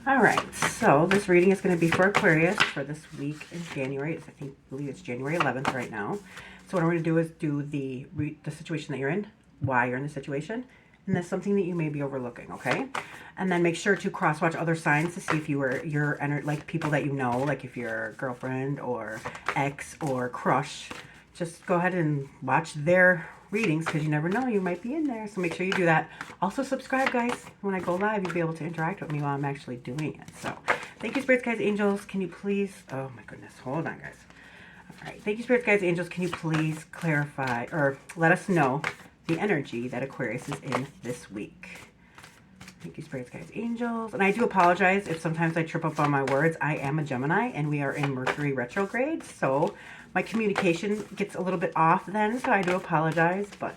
All right, so this reading is going to be for Aquarius for this week in January. I believe it's January 11th right now. So what I'm going to do is do the situation that you're in, why you're in the situation, and that's something that you may be overlooking, okay? And then make sure to cross-watch other signs to see if you're like people that you know, like if you're girlfriend or ex or crush. Just go ahead and watch their readings because you never know, you might be in there. So make sure you do that. Also subscribe, guys. When I go live, you'll be able to interact with me while I'm actually doing it. So thank you, spirits, guys, angels. Can you please, oh my goodness, hold on, guys. All right, thank you, spirits, guys, angels. Can you please clarify or let us know the energy that Aquarius is in this week? Thank you, spirits, guys, angels. And I do apologize if sometimes I trip up on my words. I am a Gemini and we are in Mercury retrograde, so my communication gets a little bit off then, so I do apologize. But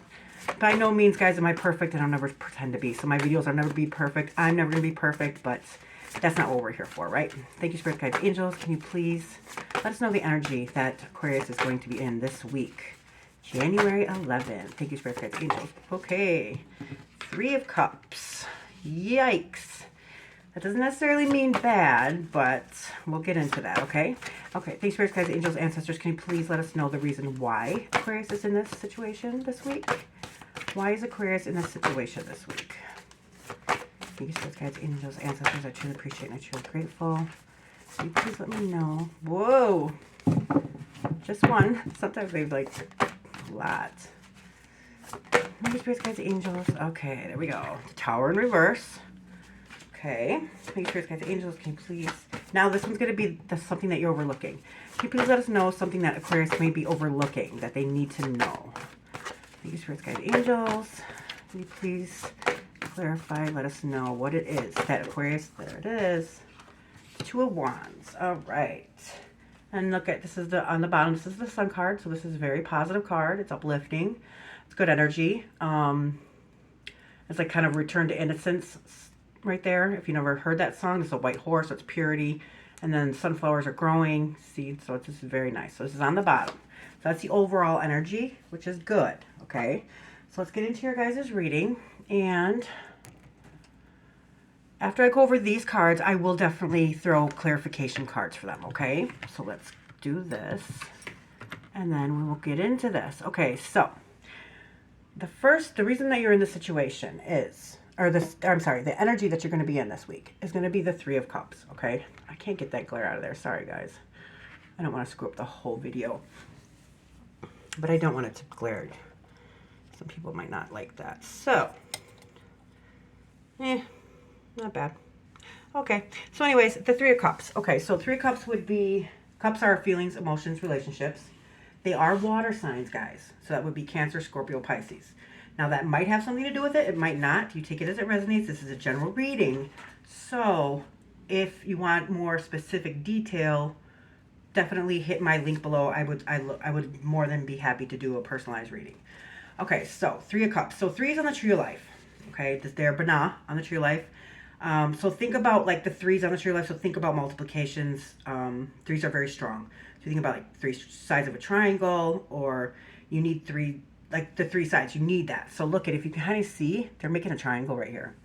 by no means, guys, am I perfect, and I'll never pretend to be. So my videos are never be perfect. I'm never going to be perfect, but that's not what we're here for, right? Thank you, spirits, guides, angels. Can you please let us know the energy that Aquarius is going to be in this week? January 11th. Thank you, spirits, guides, angels. Okay. 3 of Cups. Yikes. That doesn't necessarily mean bad, but we'll get into that, okay? Okay, thanks, spirits, guides, angels, ancestors. Can you please let us know the reason why Aquarius is in this situation this week? Why is Aquarius in this situation this week? Thank you, spirits, guides, angels, ancestors. I truly appreciate and I truly grateful. Can you please let me know? Whoa. Just one. Sometimes they like a lot. Thank you, spirits, guides, angels. Okay, there we go. The Tower in reverse. Okay. Thank you, spirits, guides, angels. Can you please... Now, this one's going to be something that you're overlooking. Can you please let us know something that Aquarius may be overlooking that they need to know? Thank you, spirits, guides, angels. Can you please clarify, let us know what it is that Aquarius... There it is. 2 of Wands. All right. And look at, this is on the bottom, this is the Sun card. So this is a very positive card. It's uplifting. It's good energy. It's like kind of return to innocence right there. If you never heard that song, it's a white horse, so it's purity. And then sunflowers are growing, seeds, so this is very nice. So this is on the bottom. So that's the overall energy, which is good, okay? So let's get into your guys' reading. And after I go over these cards, I will definitely throw clarification cards for them, okay? So let's do this, and then we will get into this. Okay, so the reason that you're in this situation is, the energy that you're going to be in this week is going to be the 3 of Cups, okay? I can't get that glare out of there. Sorry, guys. I don't want to screw up the whole video, but I don't want it to glare. Some people might not like that. So, not bad. Okay, so anyways, the 3 of Cups. Okay, so 3 of Cups would be, cups are feelings, emotions, relationships. They are water signs, guys. So that would be Cancer, Scorpio, Pisces. Now, that might have something to do with it. It might not. You take it as it resonates. This is a general reading. So if you want more specific detail, definitely hit my link below. I would more than be happy to do a personalized reading. Okay, so 3 of Cups. So 3 is on the Tree of Life. Okay, they're Bana on the Tree of Life. So think about like the 3s on the Tree of Life. So think about multiplications. 3s are very strong. So you think about like 3 sides of a triangle, or you need 3, like the 3 sides, you need that. So look at, if you can kind of see, they're making a triangle right here.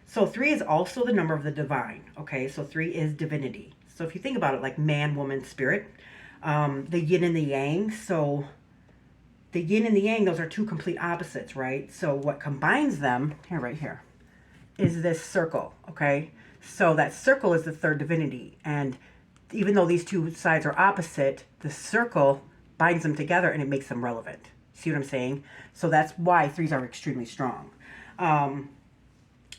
So 3 is also the number of the divine. Okay, so 3 is divinity. So if you think about it like man, woman, spirit, the yin and the yang. So the yin and the yang, those are 2 complete opposites, right? So what combines them, here, right here, is this circle, okay? So that circle is the 3rd divinity. And even though these 2 sides are opposite, the circle binds them together and it makes them relevant. See what I'm saying? So that's why 3s are extremely strong. And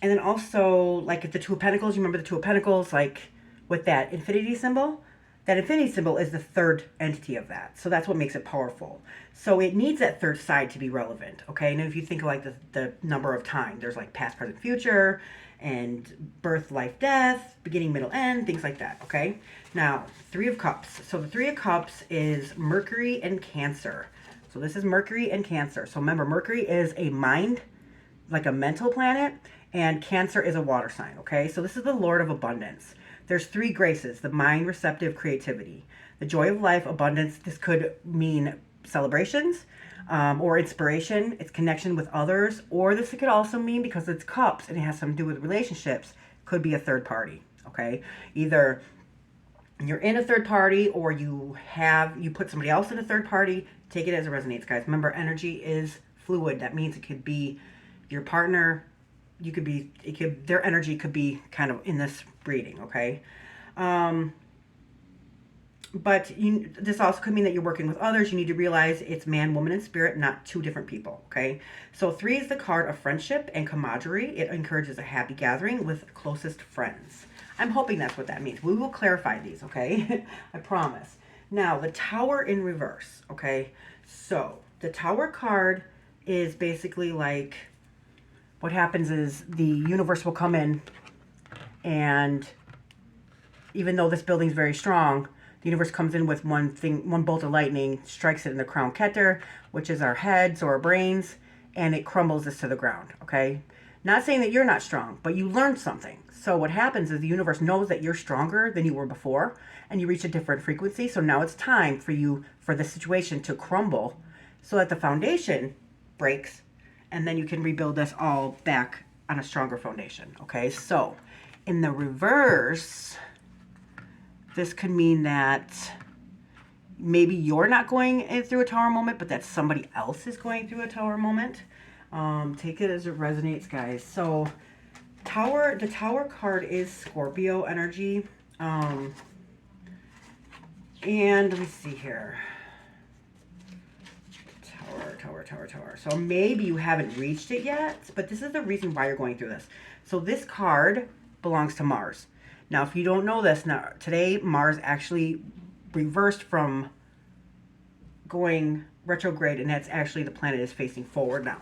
then also, like at the 2 of Pentacles, you remember the 2 of Pentacles, like with that infinity symbol? That infinity symbol is the 3rd entity of that. So that's what makes it powerful. So it needs that 3rd side to be relevant, okay? And if you think of like the number of time, there's like past, present, future, and birth, life, death, beginning, middle, end, things like that, okay? Now, 3 of Cups. So the 3 of Cups is Mercury and Cancer. So this is Mercury and Cancer. So remember, Mercury is a mind, like a mental planet, and Cancer is a water sign, okay? So this is the Lord of Abundance. There's 3 graces: the mind, receptive, creativity. The joy of life, abundance. This could mean celebrations or inspiration. It's connection with others. Or this could also mean, because it's cups and it has something to do with relationships, could be a third party, okay? Either you're in a third party or you put somebody else in a third party. Take it as it resonates, guys. Remember, energy is fluid. That means it could be your partner. Their energy could be kind of in this reading, okay? But this also could mean that you're working with others. You need to realize it's man, woman, and spirit, not two different people, okay? So 3 is the card of friendship and camaraderie. It encourages a happy gathering with closest friends. I'm hoping that's what that means. We will clarify these, okay? I promise. Now, the Tower in reverse, okay? So the Tower card is basically like, what happens is the universe will come in, and even though this building's very strong, the universe comes in with one bolt of lightning, strikes it in the crown keter, which is our heads or our brains, and it crumbles this to the ground, okay? Not saying that you're not strong, but you learned something. So what happens is the universe knows that you're stronger than you were before, and you reach a different frequency. So now it's time for the situation to crumble so that the foundation breaks, and then you can rebuild this all back on a stronger foundation, okay? So in the reverse, this could mean that maybe you're not going through a tower moment, but that somebody else is going through a tower moment. Take it as it resonates, guys. So the Tower card is Scorpio energy. And let me see here. Tower. So maybe you haven't reached it yet, but this is the reason why you're going through this. So this card belongs to Mars. Now, if you don't know this, now today Mars actually reversed from going retrograde, and that's actually the planet is facing forward now.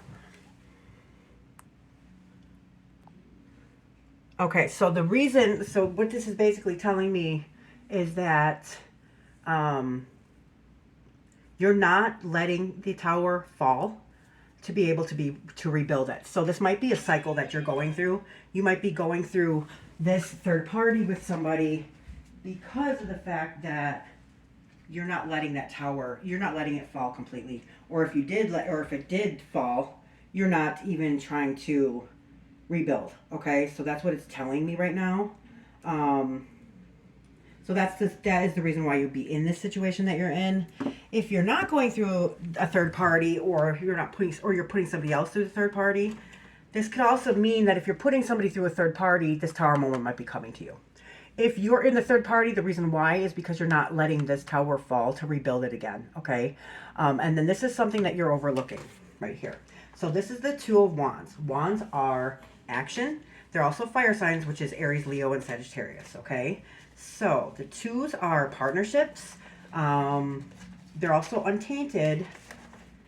Okay, so what this is basically telling me is that you're not letting the tower fall to be able to rebuild it. So this might be a cycle that you're going through. You might be going through this third party with somebody because of the fact that you're not letting that tower, you're not letting it fall completely. Or if it did fall, you're not even trying to rebuild. Okay, so that's what it's telling me right now. So that is the reason why you'd be in this situation that you're in. If you're not going through a third party, or you're putting somebody else through the third party, this could also mean that if you're putting somebody through a third party, this tower moment might be coming to you. If you're in the third party, the reason why is because you're not letting this tower fall to rebuild it again, okay? And then this is something that you're overlooking right here. So this is the Two of Wands. Wands are action. They're also fire signs, which is Aries, Leo, and Sagittarius, okay? So the twos are partnerships. They're also untainted.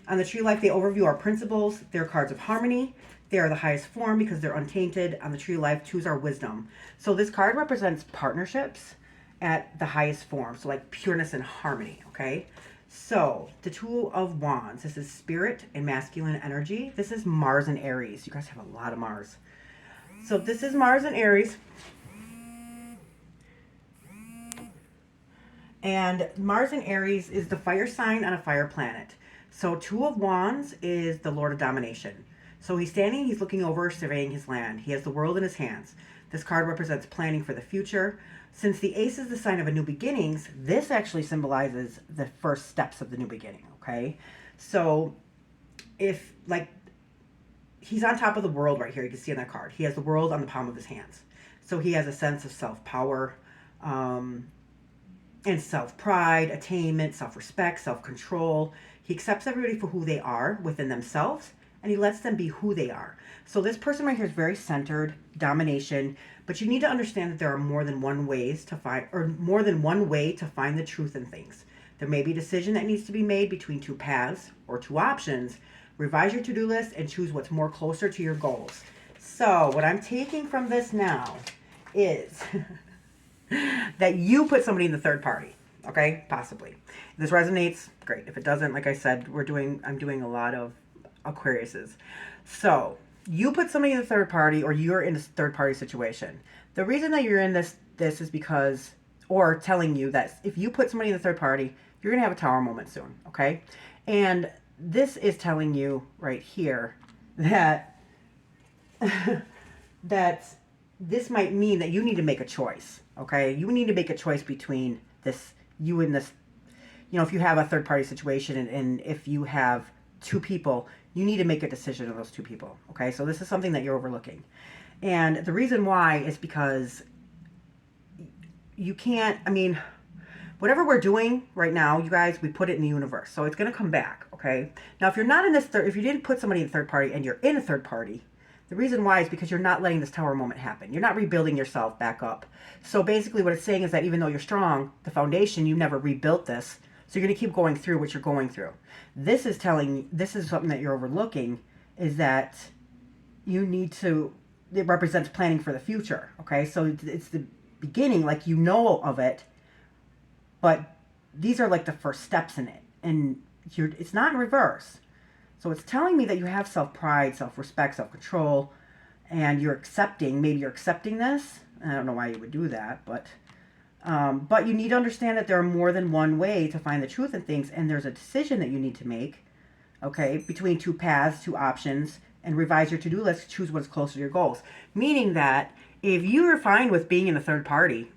On the tree life, they overview our principles. They're cards of harmony. They are the highest form because they're untainted. On the tree life, twos are wisdom. So this card represents partnerships at the highest form. So like pureness and harmony, okay? So the Two of Wands, this is spirit and masculine energy. This is Mars and Aries. You guys have a lot of Mars. So this is Mars and Aries. And Mars and Aries is the fire sign on a fire planet. So Two of Wands is the Lord of Domination. So he's looking over, surveying his land. He has the world in his hands. This card represents planning for the future. Since the Ace is the sign of a new beginnings, this actually symbolizes the first steps of the new beginning, okay? So if, like, he's on top of the world right here, you can see on that card. He has the world on the palm of his hands. So he has a sense of self-power, and self-pride, attainment, self-respect, self-control. He accepts everybody for who they are within themselves, and he lets them be who they are. So this person right here is very centered, domination, but you need to understand that there are more than one way to find the truth in things. There may be a decision that needs to be made between two paths or two options. Revise your to-do list and choose what's more closer to your goals. So what I'm taking from this now is that you put somebody in the third party, okay? Possibly. If this resonates, great. If it doesn't, like I said, I'm doing a lot of Aquariuses. So you put somebody in the third party, or you're in a third party situation. The reason that you're in this is because, or telling you that if you put somebody in the third party, you're going to have a tower moment soon, okay? And this is telling you right here that that this might mean that you need to make a choice, okay? You need to make a choice between this, you and this, if you have a third party situation and if you have two people, you need to make a decision of those two people, okay? So this is something that you're overlooking. And the reason why is because you can't, whatever we're doing right now, you guys, we put it in the universe. So it's going to come back, okay? Now, if you're not in this if you didn't put somebody in third party and you're in a third party, the reason why is because you're not letting this tower moment happen. You're not rebuilding yourself back up. So basically what it's saying is that even though you're strong, the foundation, you never rebuilt this. So you're going to keep going through what you're going through. This is something that you're overlooking, is that you need to, it represents planning for the future, okay? So it's the beginning, like you know of it, but these are like the first steps in it. And it's not in reverse. So it's telling me that you have self-pride, self-respect, self-control, and maybe you're accepting this. I don't know why you would do that, but you need to understand that there are more than one way to find the truth in things, and there's a decision that you need to make, okay, between two paths, two options, and revise your to-do list, choose what's closer to your goals. Meaning that if you're fine with being in a third party,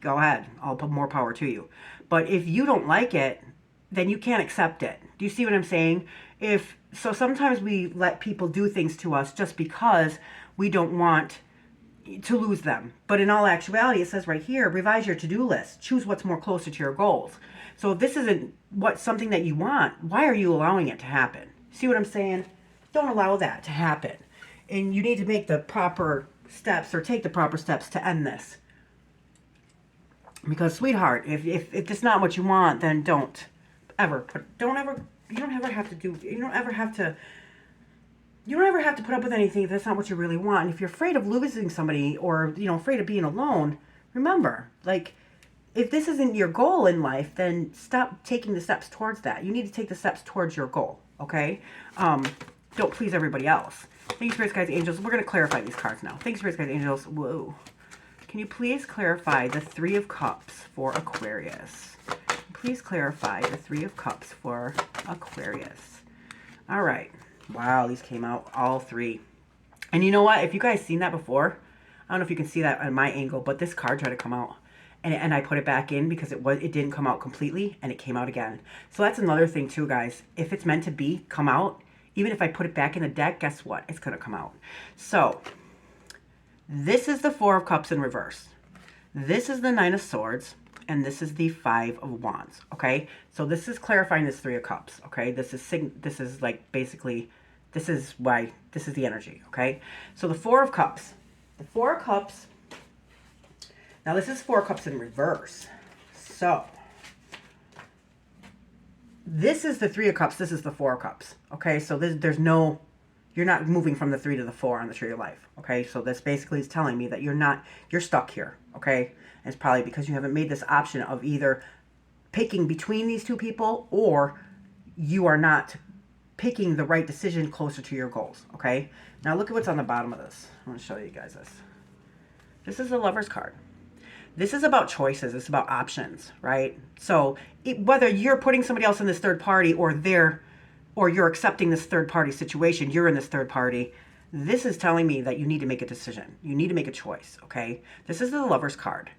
go ahead, I'll put more power to you. But if you don't like it, then you can't accept it. Do you see what I'm saying? So sometimes we let people do things to us just because we don't want to lose them. But in all actuality, it says right here, revise your to-do list. Choose what's more closer to your goals. So if this isn't something that you want, why are you allowing it to happen? See what I'm saying? Don't allow that to happen. And you need to make the proper steps or take the proper steps to end this. Because sweetheart, if it's not what you want, then you don't ever have to put up with anything if that's not what you really want. And if you're afraid of losing somebody or, afraid of being alone, remember, like, if this isn't your goal in life, then stop taking the steps towards that. You need to take the steps towards your goal, okay? Don't please everybody else. Thanks, Spirits, Guides, Angels. We're going to clarify these cards now. Thanks, Spirits, Guides, Angels. Whoa. Can you please clarify the Three of Cups for Aquarius? Please clarify the Three of Cups for Aquarius. All right. Wow, these came out all three. And you know what? If you guys seen that before, I don't know if you can see that on my angle, but this card tried to come out. And I put it back in because it didn't come out completely, and it came out again. So that's another thing too, guys. If it's meant to be, come out. Even if I put it back in the deck, guess what? It's going to come out. So this is the Four of Cups in reverse. This is the Nine of Swords. And this is the Five of Wands, okay? So this is clarifying this Three of Cups, okay? This is like basically, this is the energy, okay? So the Four of Cups. The Four of Cups, now this is Four of Cups in reverse. So this is the Three of Cups, this is the Four of Cups, okay? So you're not moving from the 3 to the 4 on the tree of life, okay? So this basically is telling me that you're stuck here, okay? And it's probably because you haven't made this option of either picking between these two people, or you are not picking the right decision closer to your goals, okay? Now look at what's on the bottom of this. I'm going to show you guys this. This is the Lover's card. This is about choices. It's about options, right? So whether you're putting somebody else in this third party or you're accepting this third party situation, you're in this third party, this is telling me that you need to make a decision. You need to make a choice, okay? This is the Lover's card.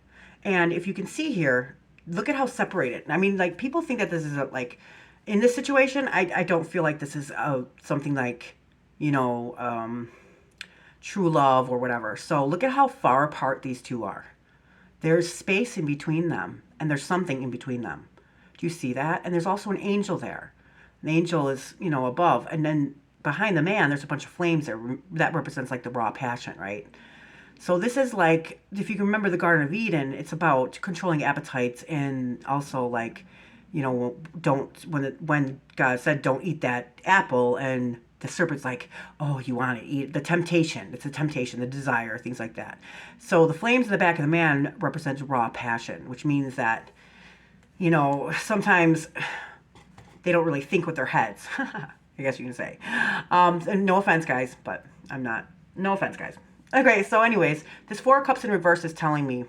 And if you can see here, look at how separated. I mean, like, people think that this is in this situation, I don't feel like this is something like, true love or whatever. So look at how far apart these two are. There's space in between them, and there's something in between them. Do you see that? And there's also an angel there. The angel is, above. And then behind the man, there's a bunch of flames there. That represents like the raw passion, right? So this is like, if you can remember the Garden of Eden, it's about controlling appetites, and also like, when God said don't eat that apple, and the serpent's like, oh, you want to eat the temptation. It's a temptation, the desire, things like that. So the flames in the back of the man represents raw passion, which means that, sometimes they don't really think with their heads. I guess you can say. And no offense, guys, but I'm not. No offense, guys. Okay, so anyways, this Four of Cups in reverse is telling me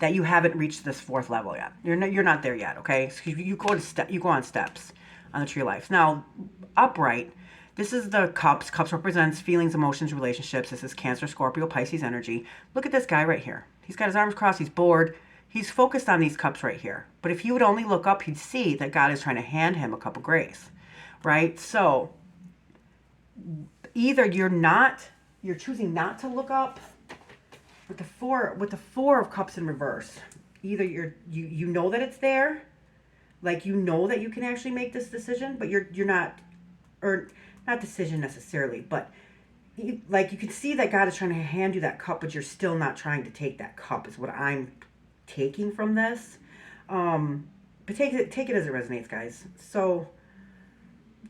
that you haven't reached this fourth level yet. You're not there yet, okay? So you go on steps on the tree of life. Now, upright, This is the cups. Cups represents feelings, emotions, relationships. This is Cancer, Scorpio, Pisces energy. Look at this guy right here. He's got his arms crossed. He's bored. He's focused on these cups right here. But if he would only look up, he'd see that God is trying to hand him a cup of grace, right? So either you're choosing not to look up with the four of cups in reverse. Either you know that it's there, like you know that you can actually make this decision, but you're not, or not decision necessarily, but you can see that God is trying to hand you that cup, but you're still not trying to take that cup, is what I'm taking from this. But take it as it resonates, guys. So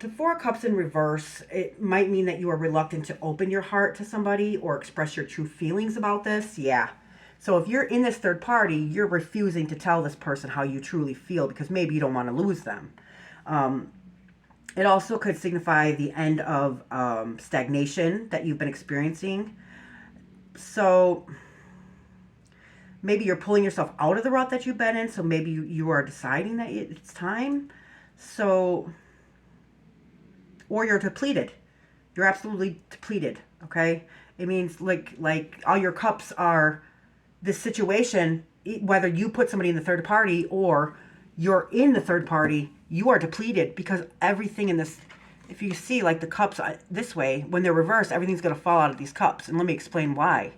the Four of Cups in reverse, it might mean that you are reluctant to open your heart to somebody or express your true feelings about this. Yeah. So if you're in this third party, you're refusing to tell this person how you truly feel because maybe you don't want to lose them. It also could signify the end of stagnation that you've been experiencing. So maybe you're pulling yourself out of the rut that you've been in. So maybe you are deciding that it's time. So, or you're depleted. You're absolutely depleted. Okay. It means like all your cups are this situation, whether you put somebody in the third party or you're in the third party, you are depleted because everything in this, if you see like the cups this way, when they're reversed, everything's going to fall out of these cups. And let me explain why.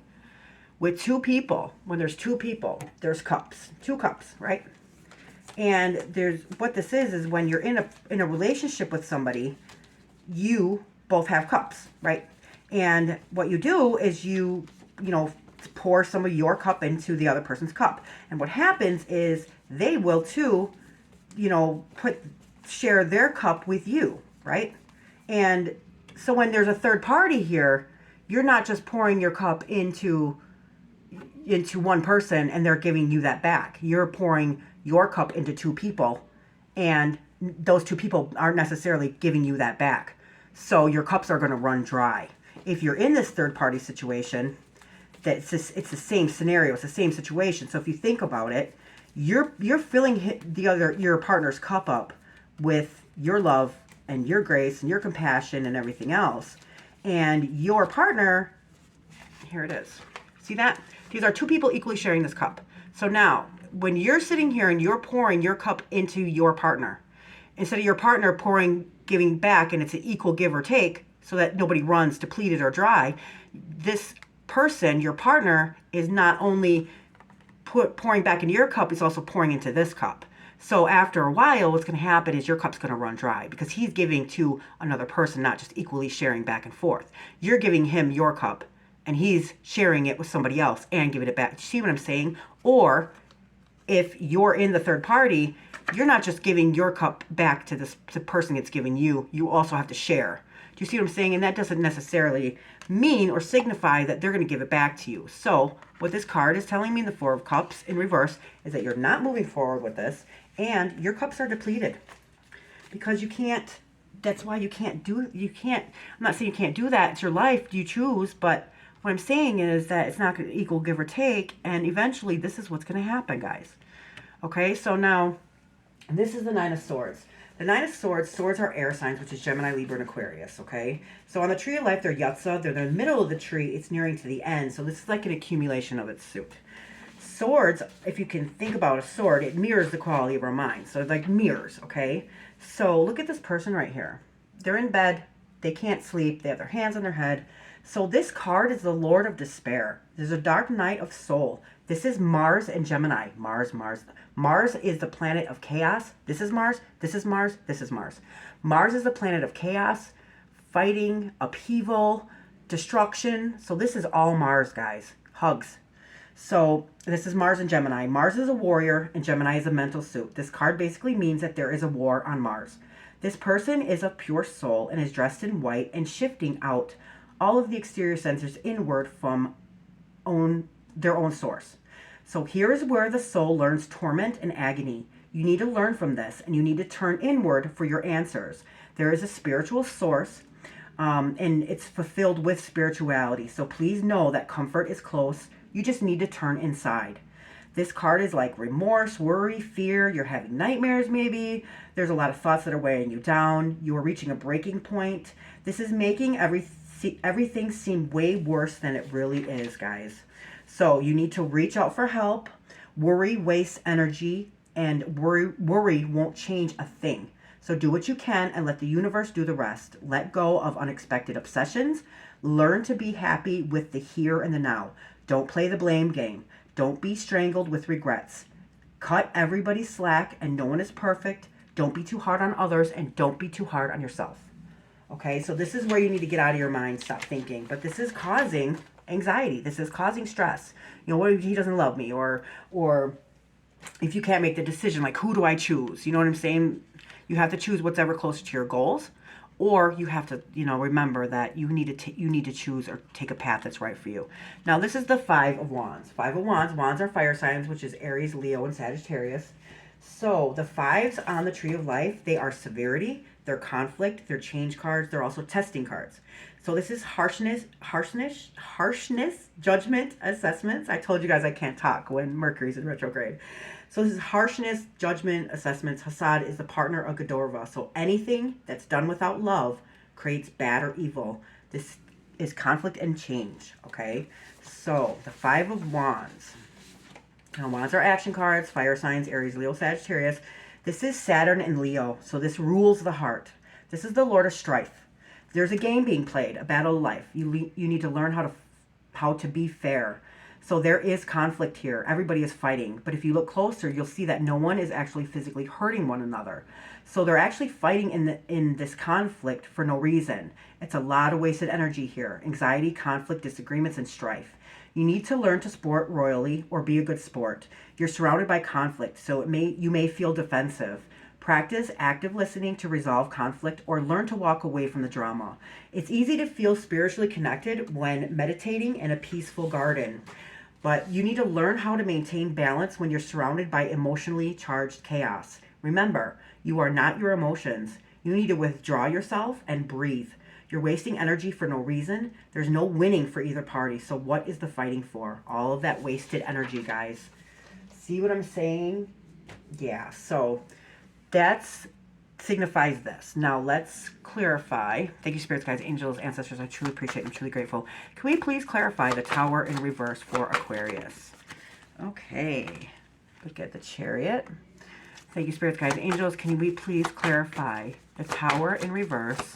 With two people, when there's two people, there's cups, two cups, right? And there's, what this is when you're in a relationship with somebody, you both have cups, right? And what you do is you pour some of your cup into the other person's cup. And what happens is they will too, share their cup with you, right? And so when there's a third party here, you're not just pouring your cup into one person and they're giving you that back. You're pouring your cup into two people and those two people aren't necessarily giving you that back. So your cups are going to run dry. If you're in this third party situation, it's the same scenario, it's the same situation. So if you think about it, you're filling your partner's cup up with your love and your grace and your compassion and everything else. And your partner, here it is. See that? These are two people equally sharing this cup. So now, when you're sitting here and you're pouring your cup into your partner, instead of your partner giving back, and it's an equal give or take, so that nobody runs depleted or dry, this person, your partner, is not only pouring back into your cup, he's also pouring into this cup. So after a while, what's going to happen is your cup's going to run dry because he's giving to another person, not just equally sharing back and forth. You're giving him your cup and he's sharing it with somebody else and giving it back. See what I'm saying? Or if you're in the third party, you're not just giving your cup back to the person that's giving you. You also have to share. Do you see what I'm saying? And that doesn't necessarily mean or signify that they're going to give it back to you. So what this card is telling me in the Four of Cups in reverse is that you're not moving forward with this and your cups are depleted because you can't, that's why you can't, I'm not saying you can't do that. It's your life. You choose. But what I'm saying is that it's not going to equal give or take. And eventually this is what's going to happen, guys. Okay. So now this is the Nine of Swords. The Nine of Swords, swords are air signs, which is Gemini, Libra, and Aquarius, okay? So on the Tree of Life, they're Yatza. They're in the middle of the tree. It's nearing to the end. So this is like an accumulation of its suit. Swords, if you can think about a sword, it mirrors the quality of our mind. So it's like mirrors, okay? So look at this person right here. They're in bed. They can't sleep. They have their hands on their head. So this card is the Lord of Despair. There's a dark night of soul. This is Mars and Gemini. Mars. Mars is the planet of chaos. This is Mars. This is Mars. This is Mars. Mars is the planet of chaos, fighting, upheaval, destruction. So this is all Mars, guys. Hugs. So this is Mars and Gemini. Mars is a warrior and Gemini is a mental suit. This card basically means that there is a war on Mars. This person is of pure soul and is dressed in white and shifting out all of the exterior sensors inward from their own source. So here is where the soul learns torment and agony. You need to learn from this and you need to turn inward for your answers. There is a spiritual source and it's fulfilled with spirituality. So please know that comfort is close. You just need to turn inside. This card is like remorse, worry, fear. You're having nightmares maybe. There's a lot of thoughts that are weighing you down. You are reaching a breaking point. This is making everything seem way worse than it really is, guys. So you need to reach out for help. Worry wastes energy, and worry won't change a thing. So do what you can and let the universe do the rest. Let go of unexpected obsessions. Learn to be happy with the here and the now. Don't play the blame game. Don't be strangled with regrets. Cut everybody slack, and no one is perfect. Don't be too hard on others, and don't be too hard on yourself. Okay, so this is where you need to get out of your mind, stop thinking. But this is causing anxiety. This is causing stress. You know, what if he doesn't love me? Or if you can't make the decision, like, who do I choose? You know what I'm saying? You have to choose what's ever closer to your goals. Or you have to, remember that you need to choose or take a path that's right for you. Now, this is the Five of Wands. Five of Wands. Wands are fire signs, which is Aries, Leo, and Sagittarius. So the fives on the Tree of Life, they are severity, they're conflict, they're change cards, they're also testing cards. So this is harshness, judgment, assessments. I told you guys I can't talk when Mercury's in retrograde. So this is harshness, judgment, assessments. Hassad is the partner of Godorva. So anything that's done without love creates bad or evil. This is conflict and change, okay? So the Five of Wands. Now, wands are action cards, fire signs, Aries, Leo, Sagittarius. This is Saturn and Leo, so this rules the heart. This is the Lord of Strife. There's a game being played, a battle of life. You need to learn how to be fair. So there is conflict here. Everybody is fighting. But if you look closer, you'll see that no one is actually physically hurting one another. So they're actually fighting in this conflict for no reason. It's a lot of wasted energy here. Anxiety, conflict, disagreements, and strife. You need to learn to sport royally or be a good sport. You're surrounded by conflict, so you may feel defensive. Practice active listening to resolve conflict or learn to walk away from the drama. It's easy to feel spiritually connected when meditating in a peaceful garden. But you need to learn how to maintain balance when you're surrounded by emotionally charged chaos. Remember, you are not your emotions. You need to withdraw yourself and breathe. You're wasting energy for no reason. There's no winning for either party. So what is the fighting for? All of that wasted energy, guys. See what I'm saying? Yeah, so that's signifies this. Now let's clarify. Thank you, spirits, guides, angels, ancestors. I truly appreciate and I'm truly grateful. Can we please clarify the Tower in reverse for Aquarius? Okay. Look at the Chariot. Thank you, spirits, guides, angels. Can we please clarify the Tower in reverse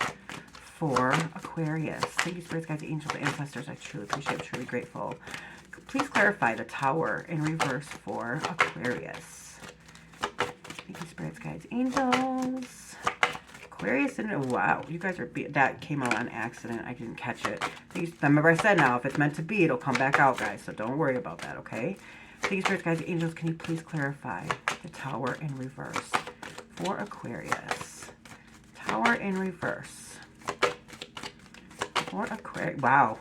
for Aquarius? Thank you, spirits, guides, angels, ancestors. I truly appreciate, I'm truly grateful. Please clarify the Tower in reverse for Aquarius. Thank you, spirits, guides, angels. Aquarius, and wow, you guys are, that came out on accident. I didn't catch it. Remember I said now, if it's meant to be, it'll come back out, guys. So don't worry about that, okay? Thank you, spirits, guides, angels. Can you please clarify the Tower in reverse for Aquarius? Tower in reverse for Aquarius. Wow.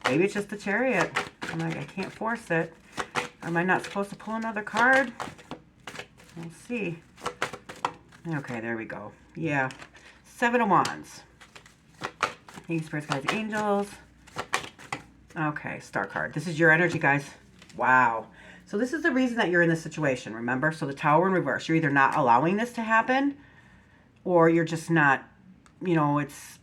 Maybe it's just the Chariot. I'm like, I can't force it. Am I not supposed to pull another card? We'll see. Okay, there we go. Yeah. Seven of Wands. Thank you, spirits, guides, angels. Okay, star card. This is your energy, guys. Wow. So this is the reason that you're in this situation, remember? So the Tower in reverse. You're either not allowing this to happen or you're just not, it's...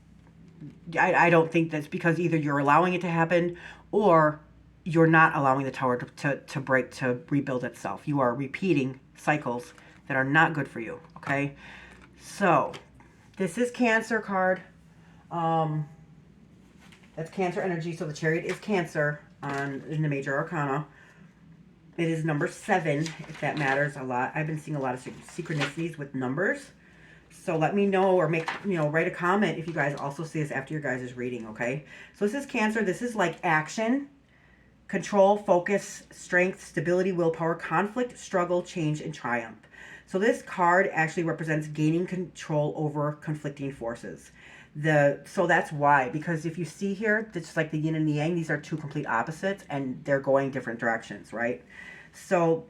I don't think that's because either you're allowing it to happen or you're not allowing the Tower to break, to rebuild itself. You are repeating cycles that are not good for you, okay? So, this is Cancer card. That's Cancer energy, so the Chariot is Cancer in the Major Arcana. It is number 7, if that matters a lot. I've been seeing a lot of synchronicities with numbers. So let me know or write a comment if you guys also see this after your guys' reading, okay? So this is Cancer. This is like action, control, focus, strength, stability, willpower, conflict, struggle, change, and triumph. So this card actually represents gaining control over conflicting forces. So that's why, because if you see here, it's like the yin and the yang. These are two complete opposites, and they're going different directions, right? So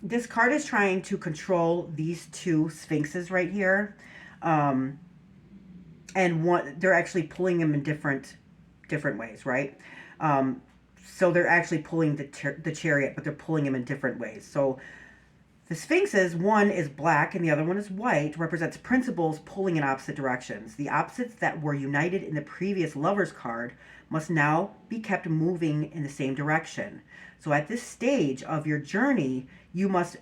this card is trying to control these two sphinxes right here. And they're actually pulling them in different ways, right? So they're actually pulling the chariot, but they're pulling him in different ways. So the sphinxes, one is black and the other one is white, represents principles pulling in opposite directions. The opposites that were united in the previous Lover's card must now be kept moving in the same direction. So at this stage of your journey, you must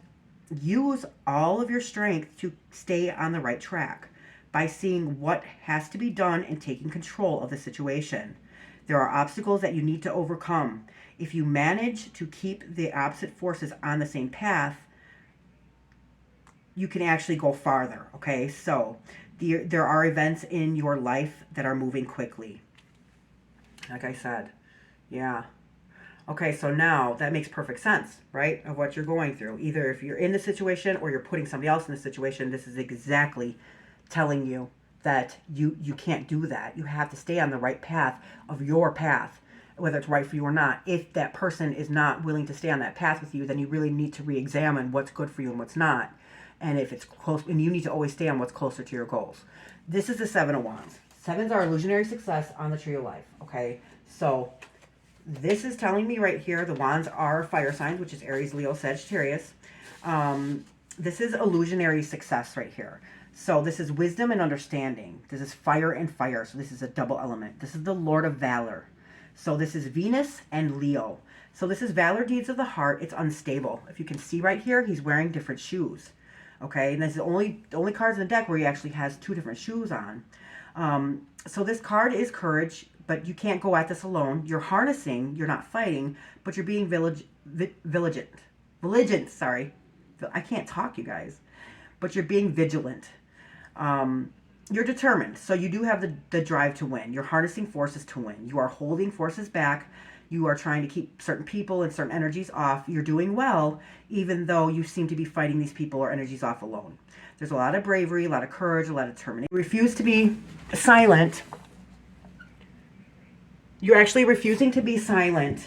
use all of your strength to stay on the right track by seeing what has to be done and taking control of the situation. There are obstacles that you need to overcome. If you manage to keep the opposite forces on the same path, you can actually go farther, okay? So there are events in your life that are moving quickly. Like I said, yeah. Okay, so now that makes perfect sense, right, of what you're going through. Either if you're in the situation or you're putting somebody else in the situation, this is exactly telling you that you can't do that. You have to stay on the right path of your path, whether it's right for you or not. If that person is not willing to stay on that path with you, then you really need to re-examine what's good for you and what's not. And if it's close, and you need to always stay on what's closer to your goals. This is the Seven of Wands. Sevens are illusionary success on the Tree of Life, okay? So this is telling me right here, the Wands are fire signs, which is Aries, Leo, Sagittarius. This is illusionary success right here. So this is wisdom and understanding. This is fire and fire. So this is a double element. This is the Lord of Valor. So this is Venus and Leo. So this is Valor, deeds of the heart. It's unstable. If you can see right here, he's wearing different shoes. Okay, and this is the only cards in the deck where he actually has two different shoes on. So this card is courage, but you can't go at this alone. You're harnessing, you're not fighting, but you're being vigilant, sorry. I can't talk, you guys. But you're being vigilant. You're determined, so you do have the drive to win. You're harnessing forces to win. You are holding forces back. You are trying to keep certain people and certain energies off. You're doing well, even though you seem to be fighting these people or energies off alone. There's a lot of bravery, a lot of courage, a lot of determination. You refuse to be silent. You're actually refusing to be silent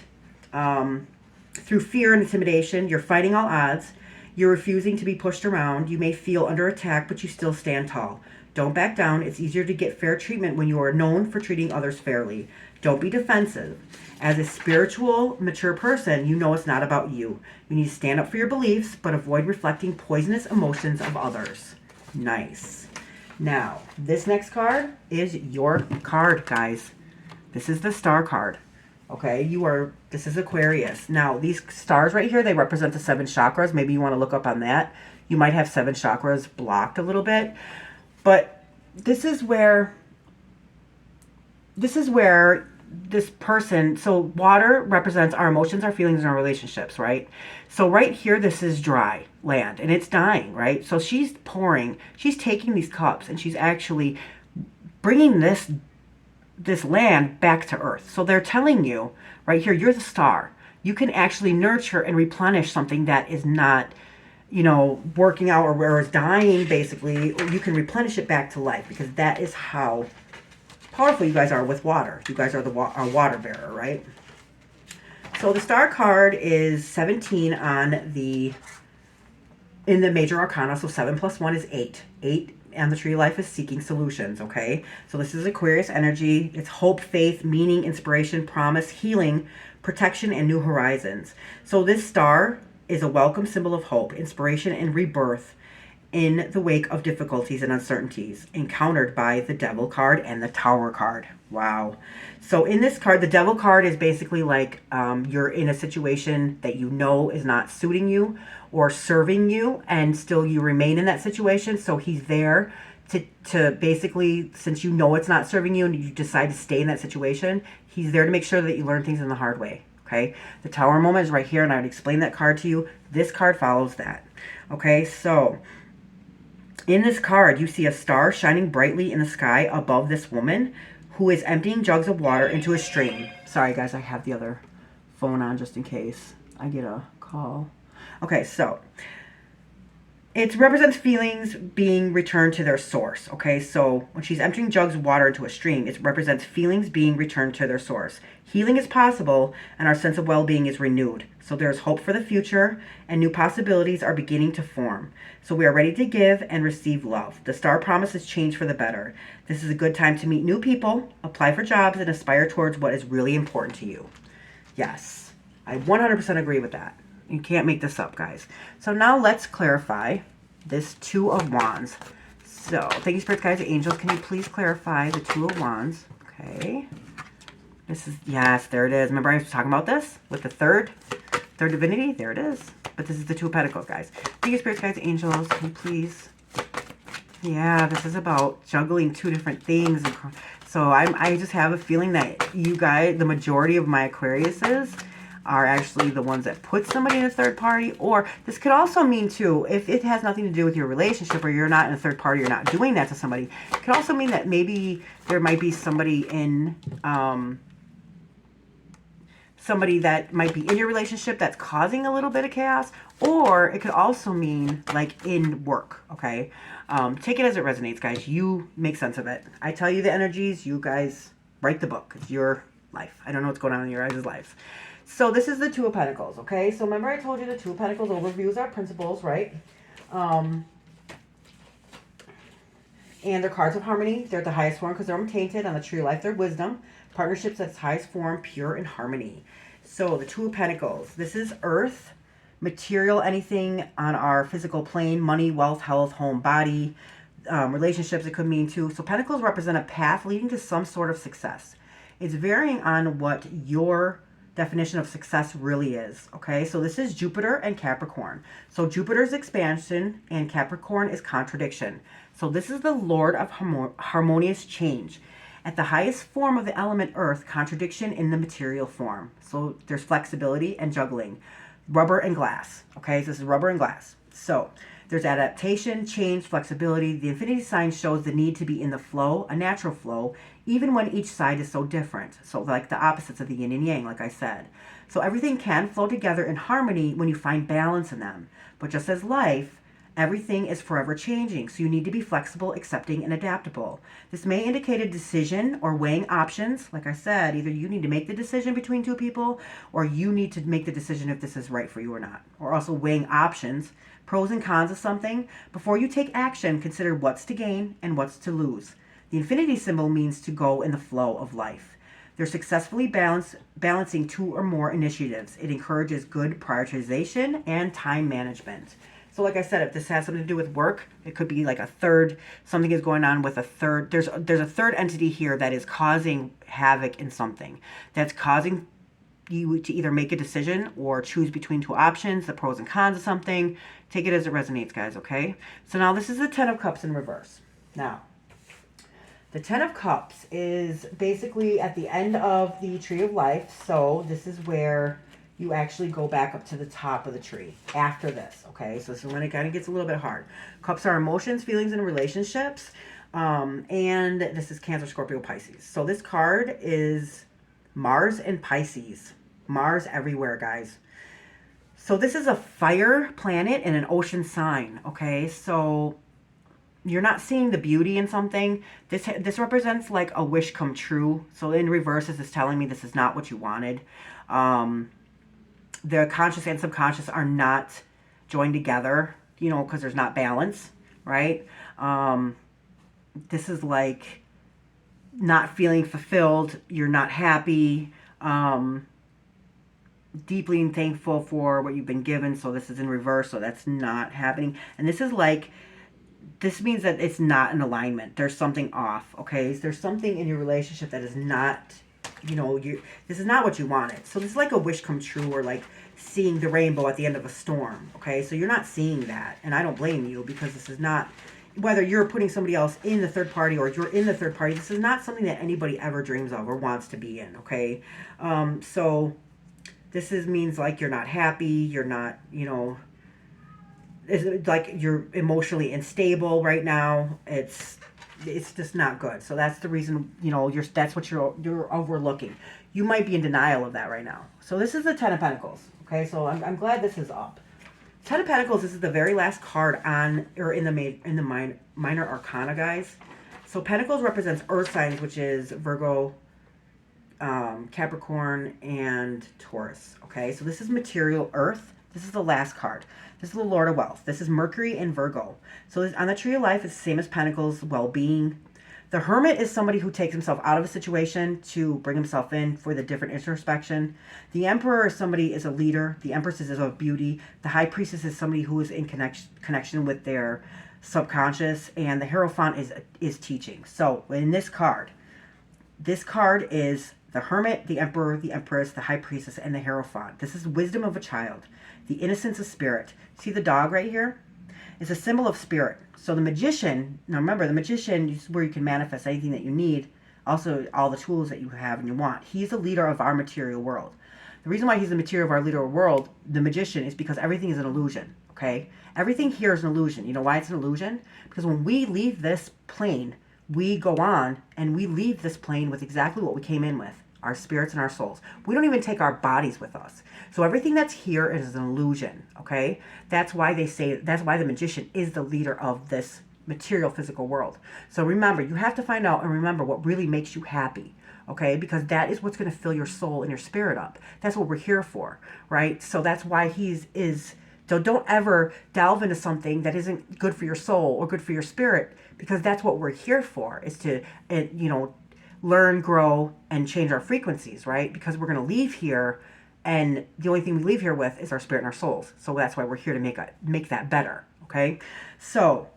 through fear and intimidation. You're fighting all odds. You're refusing to be pushed around. You may feel under attack, but you still stand tall. Don't back down. It's easier to get fair treatment when you are known for treating others fairly. Don't be defensive. As a spiritual, mature person, you know it's not about you. You need to stand up for your beliefs, but avoid reflecting poisonous emotions of others. Nice. Now, this next card is your card, guys. This is the star card. Okay, this is Aquarius. Now, these stars right here, they represent the 7 chakras. Maybe you want to look up on that. You might have 7 chakras blocked a little bit. But this is where this person, so water represents our emotions, our feelings, and our relationships, right? So right here, this is dry land, and it's dying, right? So she's taking these cups, and she's actually bringing this land back to earth. So they're telling you, right here, you're the star. You can actually nurture and replenish something that is not, working out or is dying, basically. You can replenish it back to life, because that is how powerful you guys are with water. You guys are our water bearer, right? So the star card is 17 in the major arcana. So 7 plus 1 is 8. 8 on the tree of life is seeking solutions, okay? So this is Aquarius energy. It's hope, faith, meaning, inspiration, promise, healing, protection, and new horizons. So this star is a welcome symbol of hope, inspiration, and rebirth in the wake of difficulties and uncertainties encountered by the Devil card and the Tower card. Wow. So in this card, the Devil card is basically like you're in a situation that you know is not suiting you or serving you, and still you remain in that situation. So he's there to basically, since you know it's not serving you and you decide to stay in that situation, he's there to make sure that you learn things in the hard way. Okay, the Tower moment is right here, and I would explain that card to you. This card follows that. Okay, so in this card, you see a star shining brightly in the sky above this woman who is emptying jugs of water into a stream. Sorry, guys, I have the other phone on just in case I get a call. Okay, so it represents feelings being returned to their source. Okay, so when she's emptying jugs of water into a stream, it represents feelings being returned to their source. Healing is possible, and our sense of well-being is renewed. So there's hope for the future, and new possibilities are beginning to form. So we are ready to give and receive love. The star promises change for the better. This is a good time to meet new people, apply for jobs, and aspire towards what is really important to you. Yes, I 100% agree with that. You can't make this up, guys. So now let's clarify this Two of Wands. So, thank you, Spirits, Guides, and Angels. Can you please clarify the Two of Wands? Okay. This is, yes, there it is. Remember I was talking about this with the third divinity? There it is. But this is the Two of Pentacles, guys. Thank you, Spirits, Guides, and Angels. Can you please? Yeah, this is about juggling two different things. So I just have a feeling that you guys, the majority of my Aquariuses, are actually the ones that put somebody in a third party. Or this could also mean too, if it has nothing to do with your relationship or you're not in a third party, you're not doing that to somebody, it could also mean that maybe there might be somebody in, somebody that might be in your relationship that's causing a little bit of chaos. Or it could also mean like in work, okay? Take it as it resonates, guys. You make sense of it. I tell you the energies, you guys write the book. It's your life. I don't know what's going on in your guys' lives. So this is the Two of Pentacles, okay? So remember I told you the Two of Pentacles overviews our principles, right? And they're cards of harmony. They're at the highest form because they're untainted. On the tree of life, they're wisdom. Partnerships at its highest form, pure and harmony. So the Two of Pentacles. This is earth, material, anything on our physical plane, money, wealth, health, home, body, relationships it could mean too. So Pentacles represent a path leading to some sort of success. It's varying on what your definition of success really is, okay? So this is Jupiter and Capricorn. So Jupiter's expansion and Capricorn is contradiction. So this is the Lord of harmonious change. At the highest form of the element earth, contradiction in the material form. So there's flexibility and juggling. Rubber and glass, okay? So this is rubber and glass. So there's adaptation, change, flexibility. The infinity sign shows the need to be in the flow, a natural flow, even when each side is so different. So like the opposites of the yin and yang, like I said. So everything can flow together in harmony when you find balance in them. But just as life, everything is forever changing. So you need to be flexible, accepting, and adaptable. This may indicate a decision or weighing options. Like I said, either you need to make the decision between two people, or you need to make the decision if this is right for you or not. Or also weighing options, pros and cons of something. Before you take action, consider what's to gain and what's to lose. The infinity symbol means to go in the flow of life. They're successfully balancing two or more initiatives. It encourages good prioritization and time management. So like I said, if this has something to do with work, it could be like a third, something is going on with a third. There's a third entity here that is causing havoc in something. That's causing you to either make a decision or choose between two options, the pros and cons of something. Take it as it resonates, guys, okay? So now this is the Ten of Cups in reverse. Now, the Ten of Cups is basically at the end of the Tree of Life. So this is where you actually go back up to the top of the tree after this, okay? So this is when it kind of gets a little bit hard. Cups are emotions, feelings, and relationships. And this is Cancer, Scorpio, Pisces. So this card is Mars and Pisces. Mars everywhere, guys. So this is a fire planet and an ocean sign, okay? So you're not seeing the beauty in something. This represents like a wish come true. So in reverse, this is telling me this is not what you wanted. The conscious and subconscious are not joined together, you know, because there's not balance, right? This is like not feeling fulfilled. You're not happy. Deeply thankful for what you've been given. So this is in reverse. So that's not happening. And this is like, this means that it's not in alignment. There's something off, okay? There's something in your relationship that is not, you know, this is not what you wanted. So this is like a wish come true, or like seeing the rainbow at the end of a storm, okay? So you're not seeing that, and I don't blame you, because this is not, whether you're putting somebody else in the third party or you're in the third party, this is not something that anybody ever dreams of or wants to be in, okay? So this means like you're not happy, you're not, you know, it's like you're emotionally unstable right now. It's just not good. So that's the reason, you know, that's what you're overlooking. You might be in denial of that right now. So this is the Ten of Pentacles. Okay, so I'm glad this is up. Ten of Pentacles. This is the very last card on, or in the minor arcana, guys. So Pentacles represents earth signs, which is Virgo, Capricorn, and Taurus. Okay, so this is material earth. This is the last card. This is the Lord of Wealth. This is Mercury and Virgo. So this, on the Tree of Life, it's the same as Pentacles, well-being. The Hermit is somebody who takes himself out of a situation to bring himself in for the different introspection. The Emperor is somebody is a leader. The Empress is of beauty. The High Priestess is somebody who is in connection with their subconscious, and the Hierophant is teaching. So in this card is the Hermit, the Emperor, the Empress, the High Priestess, and the Hierophant. This is wisdom of a child, the innocence of spirit. See the dog right here? It's a symbol of spirit. So the Magician, now remember, the Magician is where you can manifest anything that you need, also all the tools that you have and you want. He's the leader of our material world. The reason why he's the material of our leader world, the Magician, is because everything is an illusion, okay? Everything here is an illusion. You know why it's an illusion? Because when we leave this plane, we go on and we leave this plane with exactly what we came in with, our spirits and our souls. We don't even take our bodies with us. So everything that's here is an illusion, okay? That's why they say, that's why the Magician is the leader of this material physical world. So remember, you have to find out and remember what really makes you happy, okay? Because that is what's going to fill your soul and your spirit up. That's what we're here for, right? So that's why so don't ever delve into something that isn't good for your soul or good for your spirit, because that's what we're here for, is to, learn, grow, and change our frequencies, right? Because we're going to leave here, and the only thing we leave here with is our spirit and our souls. So that's why we're here to make that better, okay? So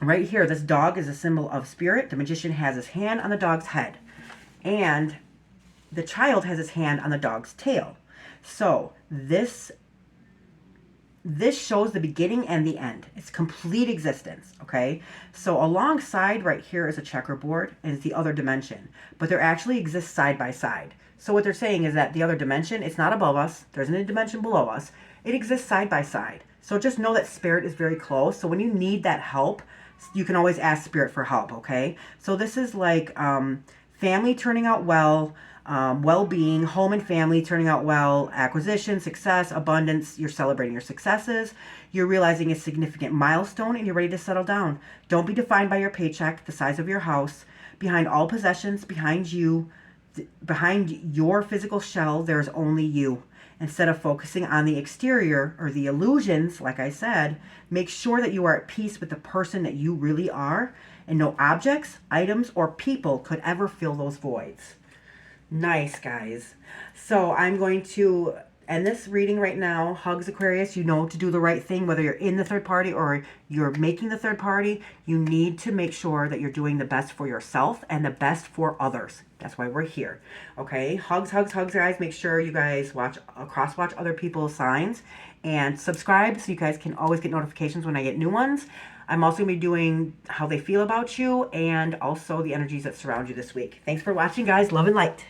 right here, this dog is a symbol of spirit. The Magician has his hand on the dog's head, and the child has his hand on the dog's tail. So this shows the beginning and the end. It's complete existence, okay? So alongside right here is a checkerboard, and it's the other dimension. But they actually exist side by side. So what they're saying is that the other dimension, it's not above us. There isn't a dimension below us. It exists side by side. So just know that spirit is very close. So when you need that help, you can always ask spirit for help, okay? So this is like family turning out well, well-being, home and family turning out well, acquisition, success, abundance. You're celebrating your successes. You're realizing a significant milestone, and you're ready to settle down. Don't be defined by your paycheck, the size of your house. Behind all possessions, behind your physical shell, there's only you. Instead of focusing on the exterior or the illusions, like I said, make sure that you are at peace with the person that you really are, and no objects, items, or people could ever fill those voids. Nice, guys. So I'm going to end this reading right now. Hugs, Aquarius. You know to do the right thing, whether you're in the third party or you're making the third party. You need to make sure that you're doing the best for yourself and the best for others. That's why we're here. Okay? Hugs, hugs, hugs, guys. Make sure you guys cross-watch other people's signs and subscribe so you guys can always get notifications when I get new ones. I'm also going to be doing how they feel about you and also the energies that surround you this week. Thanks for watching, guys. Love and light.